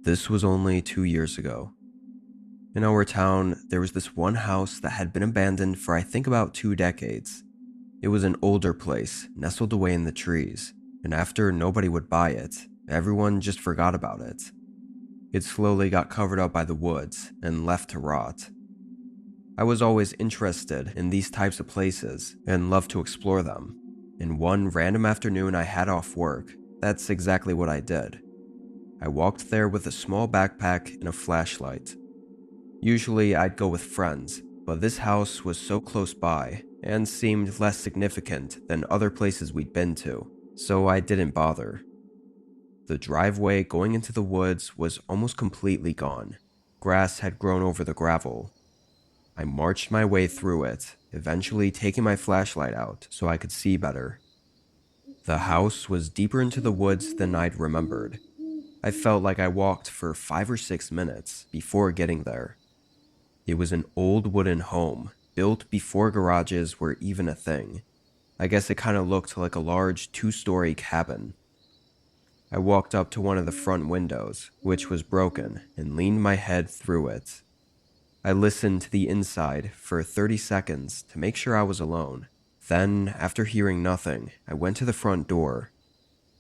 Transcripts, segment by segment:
This was only 2 years ago. In our town, there was this one house that had been abandoned for I think about 2 decades. It was an older place, nestled away in the trees, and after nobody would buy it, everyone just forgot about it. It slowly got covered up by the woods and left to rot. I was always interested in these types of places and loved to explore them. And one random afternoon I had off work, that's exactly what I did. I walked there with a small backpack and a flashlight. Usually I'd go with friends, but this house was so close by and seemed less significant than other places we'd been to, so I didn't bother. The driveway going into the woods was almost completely gone. Grass had grown over the gravel. I marched my way through it, eventually taking my flashlight out so I could see better. The house was deeper into the woods than I'd remembered. I felt like I walked for 5 or 6 minutes before getting there. It was an old wooden home, built before garages were even a thing. I guess it kind of looked like a large 2-story cabin. I walked up to one of the front windows, which was broken, and leaned my head through it. I listened to the inside for 30 seconds to make sure I was alone. Then, after hearing nothing, I went to the front door.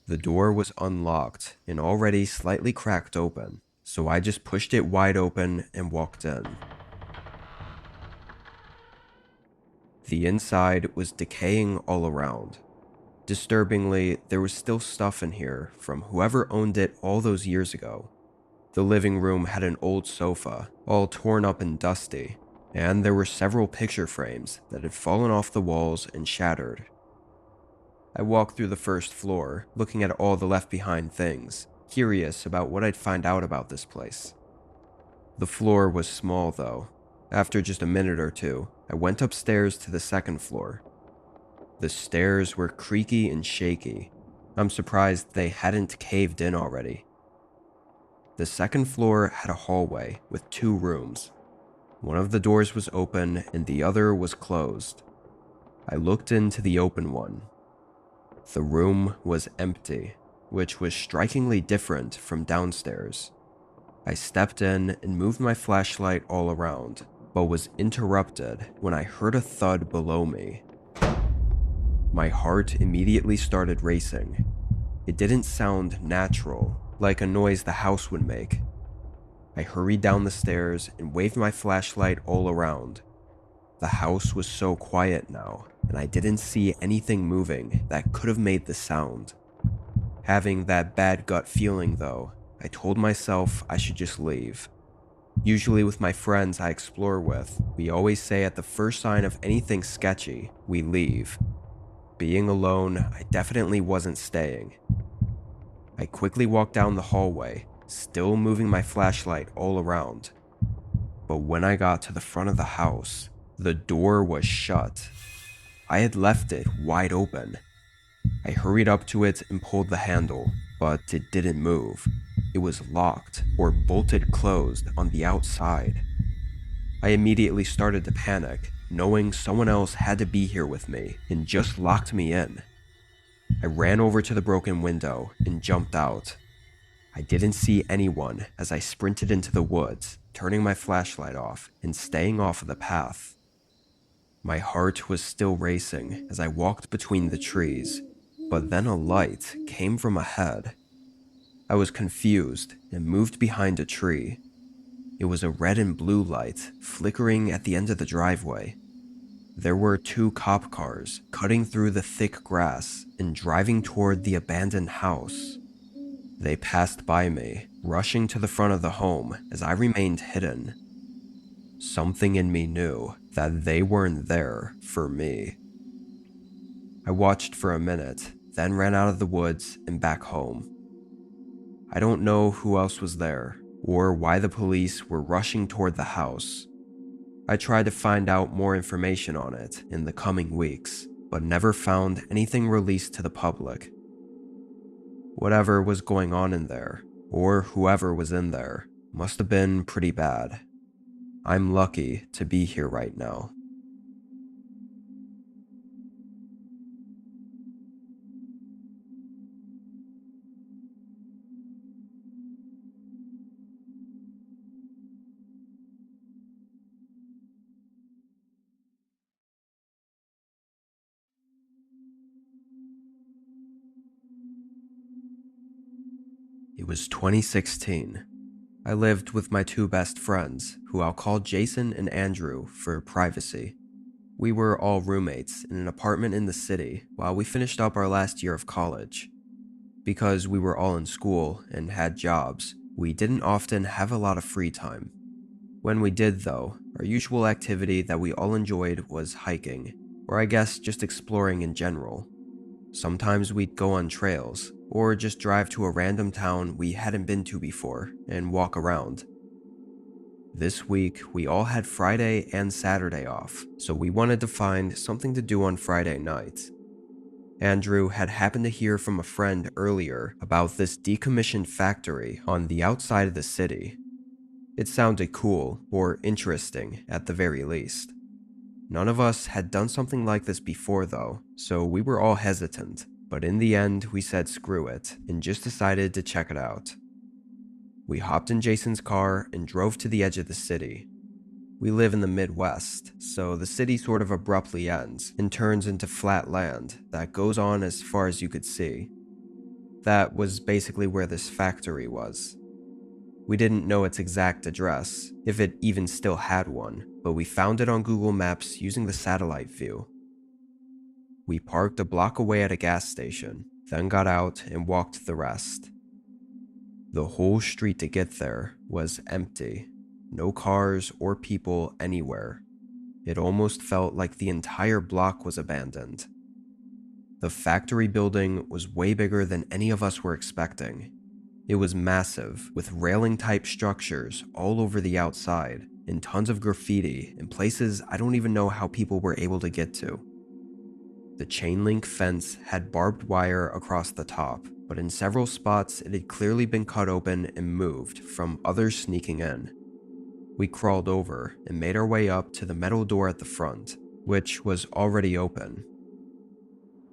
The door was unlocked and already slightly cracked open, so I just pushed it wide open and walked in. The inside was decaying all around. Disturbingly, there was still stuff in here from whoever owned it all those years ago. The living room had an old sofa, all torn up and dusty, and there were several picture frames that had fallen off the walls and shattered. I walked through the first floor, looking at all the left behind things, curious about what I'd find out about this place. The floor was small though. After just a minute or two, I went upstairs to the second floor. The stairs were creaky and shaky. I'm surprised they hadn't caved in already. The second floor had a hallway with 2 rooms. One of the doors was open and the other was closed. I looked into the open one. The room was empty, which was strikingly different from downstairs. I stepped in and moved my flashlight all around, but was interrupted when I heard a thud below me. My heart immediately started racing. It didn't sound natural, like a noise the house would make. I hurried down the stairs and waved my flashlight all around. The house was so quiet now, and I didn't see anything moving that could have made the sound. Having that bad gut feeling though, I told myself I should just leave. Usually with my friends I explore with, we always say at the first sign of anything sketchy, we leave. Being alone, I definitely wasn't staying. I quickly walked down the hallway, still moving my flashlight all around. But when I got to the front of the house, the door was shut. I had left it wide open. I hurried up to it and pulled the handle, but it didn't move. It was locked or bolted closed on the outside. I immediately started to panic, knowing someone else had to be here with me and just locked me in. I ran over to the broken window and jumped out. I didn't see anyone as I sprinted into the woods, turning my flashlight off and staying off of the path. My heart was still racing as I walked between the trees, but then a light came from ahead. I was confused and moved behind a tree. It was a red and blue light flickering at the end of the driveway. There were 2 cop cars cutting through the thick grass and driving toward the abandoned house. They passed by me, rushing to the front of the home as I remained hidden. Something in me knew that they weren't there for me. I watched for a minute, then ran out of the woods and back home. I don't know who else was there, or why the police were rushing toward the house. I tried to find out more information on it in the coming weeks, but never found anything released to the public. Whatever was going on in there, or whoever was in there, must have been pretty bad. I'm lucky to be here right now. It was 2016. I lived with my two best friends, who I'll call Jason and Andrew for privacy. We were all roommates in an apartment in the city while we finished up our last year of college. Because we were all in school and had jobs, we didn't often have a lot of free time. When we did though, our usual activity that we all enjoyed was hiking, or I guess just exploring in general. Sometimes we'd go on trails, or just drive to a random town we hadn't been to before and walk around. This week, we all had Friday and Saturday off, so we wanted to find something to do on Friday night. Andrew had happened to hear from a friend earlier about this decommissioned factory on the outside of the city. It sounded cool, or interesting at the very least. None of us had done something like this before though, so we were all hesitant, but in the end we said screw it and just decided to check it out. We hopped in Jason's car and drove to the edge of the city. We live in the Midwest, so the city sort of abruptly ends and turns into flat land that goes on as far as you could see. That was basically where this factory was. We didn't know its exact address, if it even still had one, but we found it on Google Maps using the satellite view. We parked a block away at a gas station, then got out and walked the rest. The whole street to get there was empty. No cars or people anywhere. It almost felt like the entire block was abandoned. The factory building was way bigger than any of us were expecting. It was massive, with railing-type structures all over the outside, and tons of graffiti in places I don't even know how people were able to get to. The chain-link fence had barbed wire across the top, but in several spots it had clearly been cut open and moved from others sneaking in. We crawled over and made our way up to the metal door at the front, which was already open.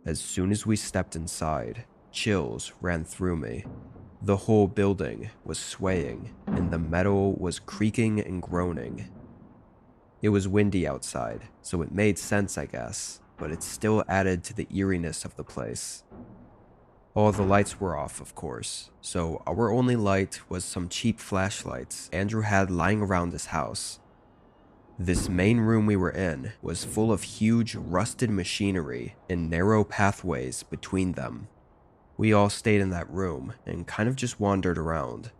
As soon as we stepped inside, chills ran through me. The whole building was swaying, and the metal was creaking and groaning. It was windy outside, so it made sense, I guess, but it still added to the eeriness of the place. All the lights were off, of course, so our only light was some cheap flashlights Andrew had lying around his house. This main room we were in was full of huge, rusted machinery and narrow pathways between them. We all stayed in that room and kind of just wandered around.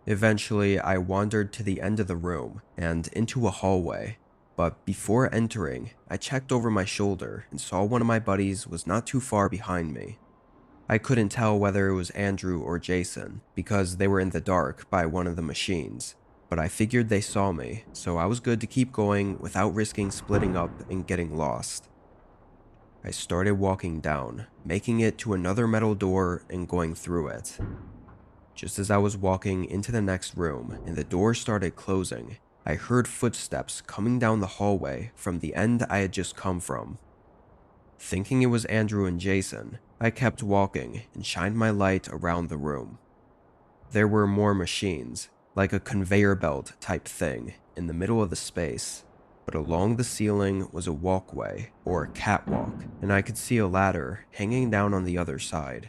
Eventually, I wandered to the end of the room and into a hallway, but before entering, I checked over my shoulder and saw one of my buddies was not too far behind me. I couldn't tell whether it was Andrew or Jason because they were in the dark by one of the machines, but I figured they saw me, so I was good to keep going without risking splitting up and getting lost. I started walking down, making it to another metal door and going through it. Just as I was walking into the next room and the door started closing, I heard footsteps coming down the hallway from the end I had just come from. Thinking it was Andrew and Jason, I kept walking and shined my light around the room. There were more machines, like a conveyor belt type thing, in the middle of the space, but along the ceiling was a walkway, or a catwalk, and I could see a ladder hanging down on the other side.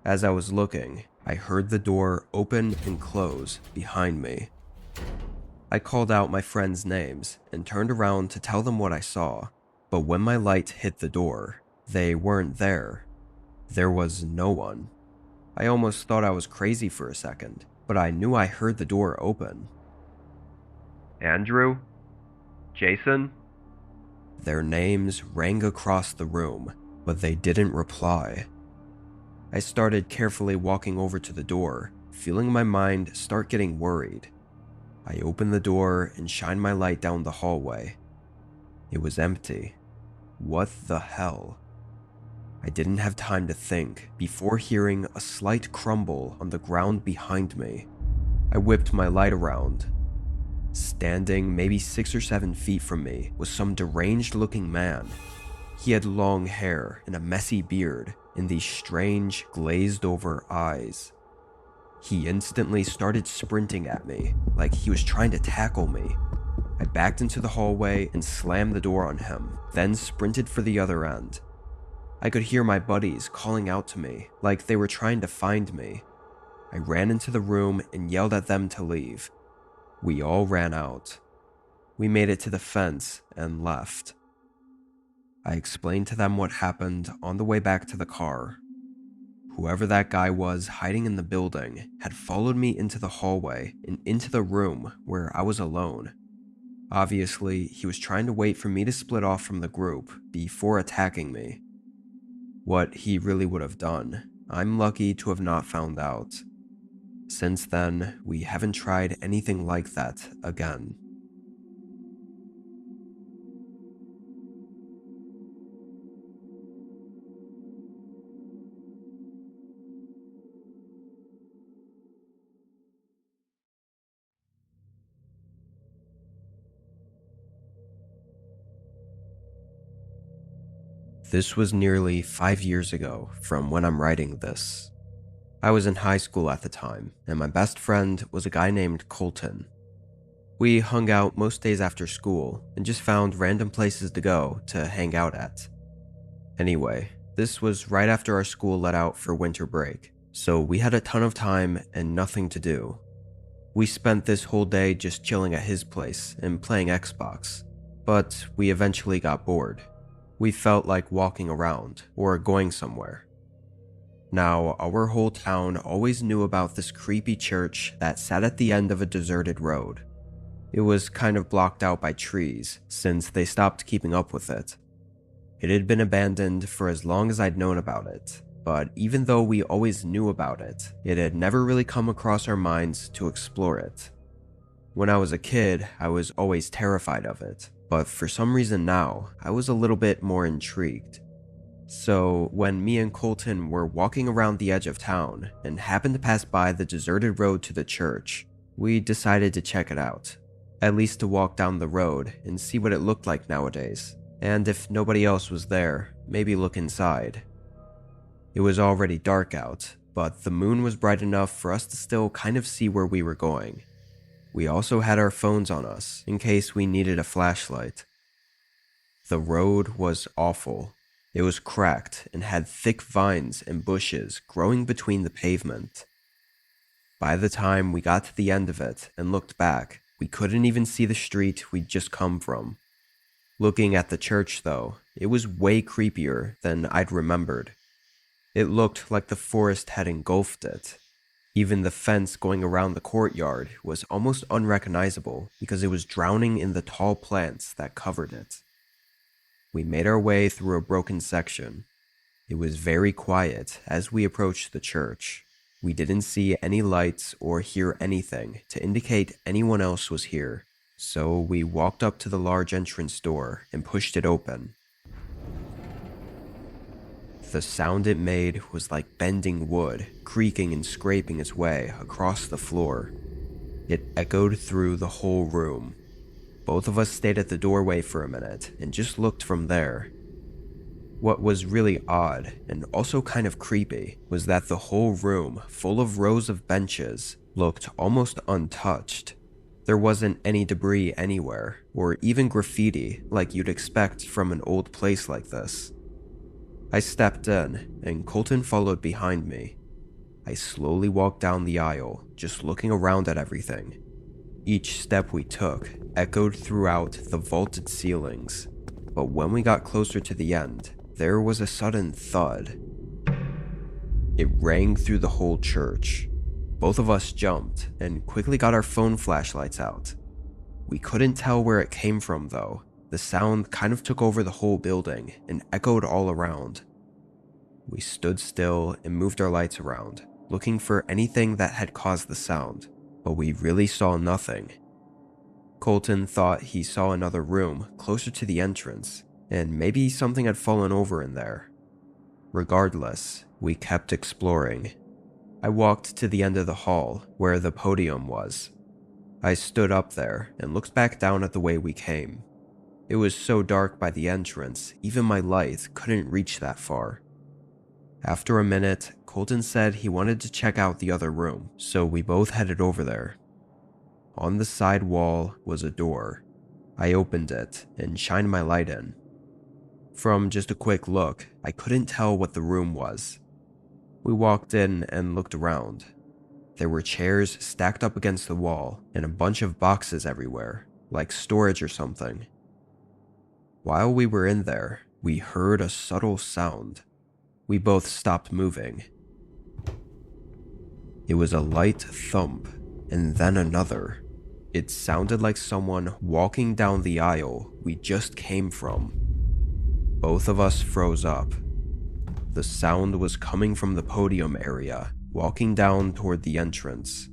As I was looking, I heard the door open and close behind me. I called out my friends' names and turned around to tell them what I saw, but when my light hit the door, they weren't there. There was no one. I almost thought I was crazy for a second, but I knew I heard the door open. Andrew? Jason? Their names rang across the room, but they didn't reply. I started carefully walking over to the door, feeling my mind start getting worried. I opened the door and shined my light down the hallway. It was empty. What the hell? I didn't have time to think before hearing a slight crumble on the ground behind me. I whipped my light around. Standing maybe 6 or 7 feet from me was some deranged-looking man. He had long hair and a messy beard and these strange, glazed-over eyes. He instantly started sprinting at me, like he was trying to tackle me. I backed into the hallway and slammed the door on him, then sprinted for the other end. I could hear my buddies calling out to me, like they were trying to find me. I ran into the room and yelled at them to leave. We all ran out. We made it to the fence and left. I explained to them what happened on the way back to the car. Whoever that guy was hiding in the building had followed me into the hallway and into the room where I was alone. Obviously, he was trying to wait for me to split off from the group before attacking me. What he really would have done, I'm lucky to have not found out. Since then, we haven't tried anything like that again. This was nearly 5 years ago from when I'm writing this. I was in high school at the time, and my best friend was a guy named Colton. We hung out most days after school and just found random places to go to hang out at. Anyway, this was right after our school let out for winter break, so we had a ton of time and nothing to do. We spent this whole day just chilling at his place and playing Xbox, but we eventually got bored. We felt like walking around or going somewhere. Now, our whole town always knew about this creepy church that sat at the end of a deserted road. It was kind of blocked out by trees since they stopped keeping up with it. It had been abandoned for as long as I'd known about it, but even though we always knew about it, it had never really come across our minds to explore it. When I was a kid, I was always terrified of it, but for some reason now, I was a little bit more intrigued. So when me and Colton were walking around the edge of town and happened to pass by the deserted road to the church, we decided to check it out. At least to walk down the road and see what it looked like nowadays, and if nobody else was there, maybe look inside. It was already dark out, but the moon was bright enough for us to still kind of see where we were going. We also had our phones on us in case we needed a flashlight. The road was awful. It was cracked and had thick vines and bushes growing between the pavement. By the time we got to the end of it and looked back, we couldn't even see the street we'd just come from. Looking at the church, though, it was way creepier than I'd remembered. It looked like the forest had engulfed it. Even the fence going around the courtyard was almost unrecognizable because it was drowning in the tall plants that covered it. We made our way through a broken section. It was very quiet as we approached the church. We didn't see any lights or hear anything to indicate anyone else was here, so we walked up to the large entrance door and pushed it open. The sound it made was like bending wood, creaking and scraping its way across the floor. It echoed through the whole room. Both of us stayed at the doorway for a minute and just looked from there. What was really odd, and also kind of creepy, was that the whole room, full of rows of benches, looked almost untouched. There wasn't any debris anywhere, or even graffiti like you'd expect from an old place like this. I stepped in, and Colton followed behind me. I slowly walked down the aisle, just looking around at everything. Each step we took echoed throughout the vaulted ceilings, but when we got closer to the end, there was a sudden thud. It rang through the whole church. Both of us jumped and quickly got our phone flashlights out. We couldn't tell where it came from though. The sound kind of took over the whole building and echoed all around. We stood still and moved our lights around, looking for anything that had caused the sound, but we really saw nothing. Colton thought he saw another room closer to the entrance, and maybe something had fallen over in there. Regardless, we kept exploring. I walked to the end of the hall where the podium was. I stood up there and looked back down at the way we came. It was so dark by the entrance, even my light couldn't reach that far. After a minute, Colton said he wanted to check out the other room, so we both headed over there. On the side wall was a door. I opened it and shined my light in. From just a quick look, I couldn't tell what the room was. We walked in and looked around. There were chairs stacked up against the wall and a bunch of boxes everywhere, like storage or something. While we were in there, we heard a subtle sound. We both stopped moving. It was a light thump, and then another. It sounded like someone walking down the aisle we just came from. Both of us froze up. The sound was coming from the podium area, walking down toward the entrance.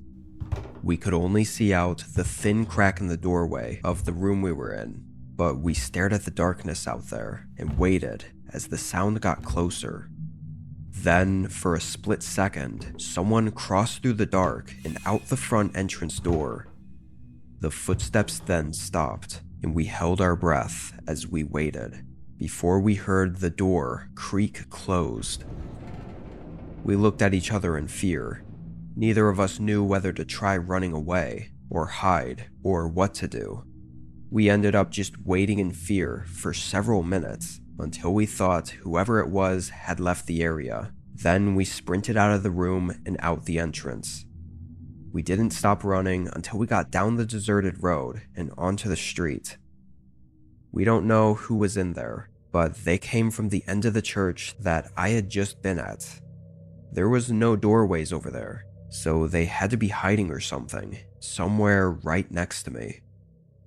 We could only see out the thin crack in the doorway of the room we were in, but we stared at the darkness out there and waited as the sound got closer. Then, for a split second, someone crossed through the dark and out the front entrance door. The footsteps then stopped, and we held our breath as we waited, before we heard the door creak closed. We looked at each other in fear. Neither of us knew whether to try running away, or hide, or what to do. We ended up just waiting in fear for several minutes, until we thought whoever it was had left the area. Then we sprinted out of the room and out the entrance. We didn't stop running until we got down the deserted road and onto the street. We don't know who was in there, but they came from the end of the church that I had just been at. There was no doorways over there, so they had to be hiding or something, somewhere right next to me.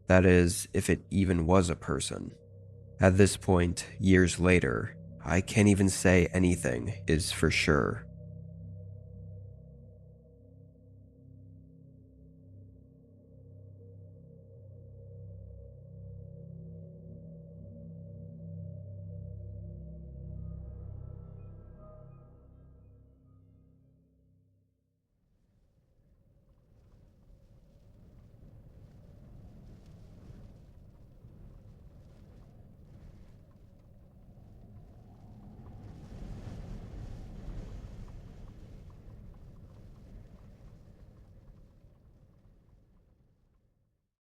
That is, if it even was a person. At this point, years later, I can't even say anything is for sure.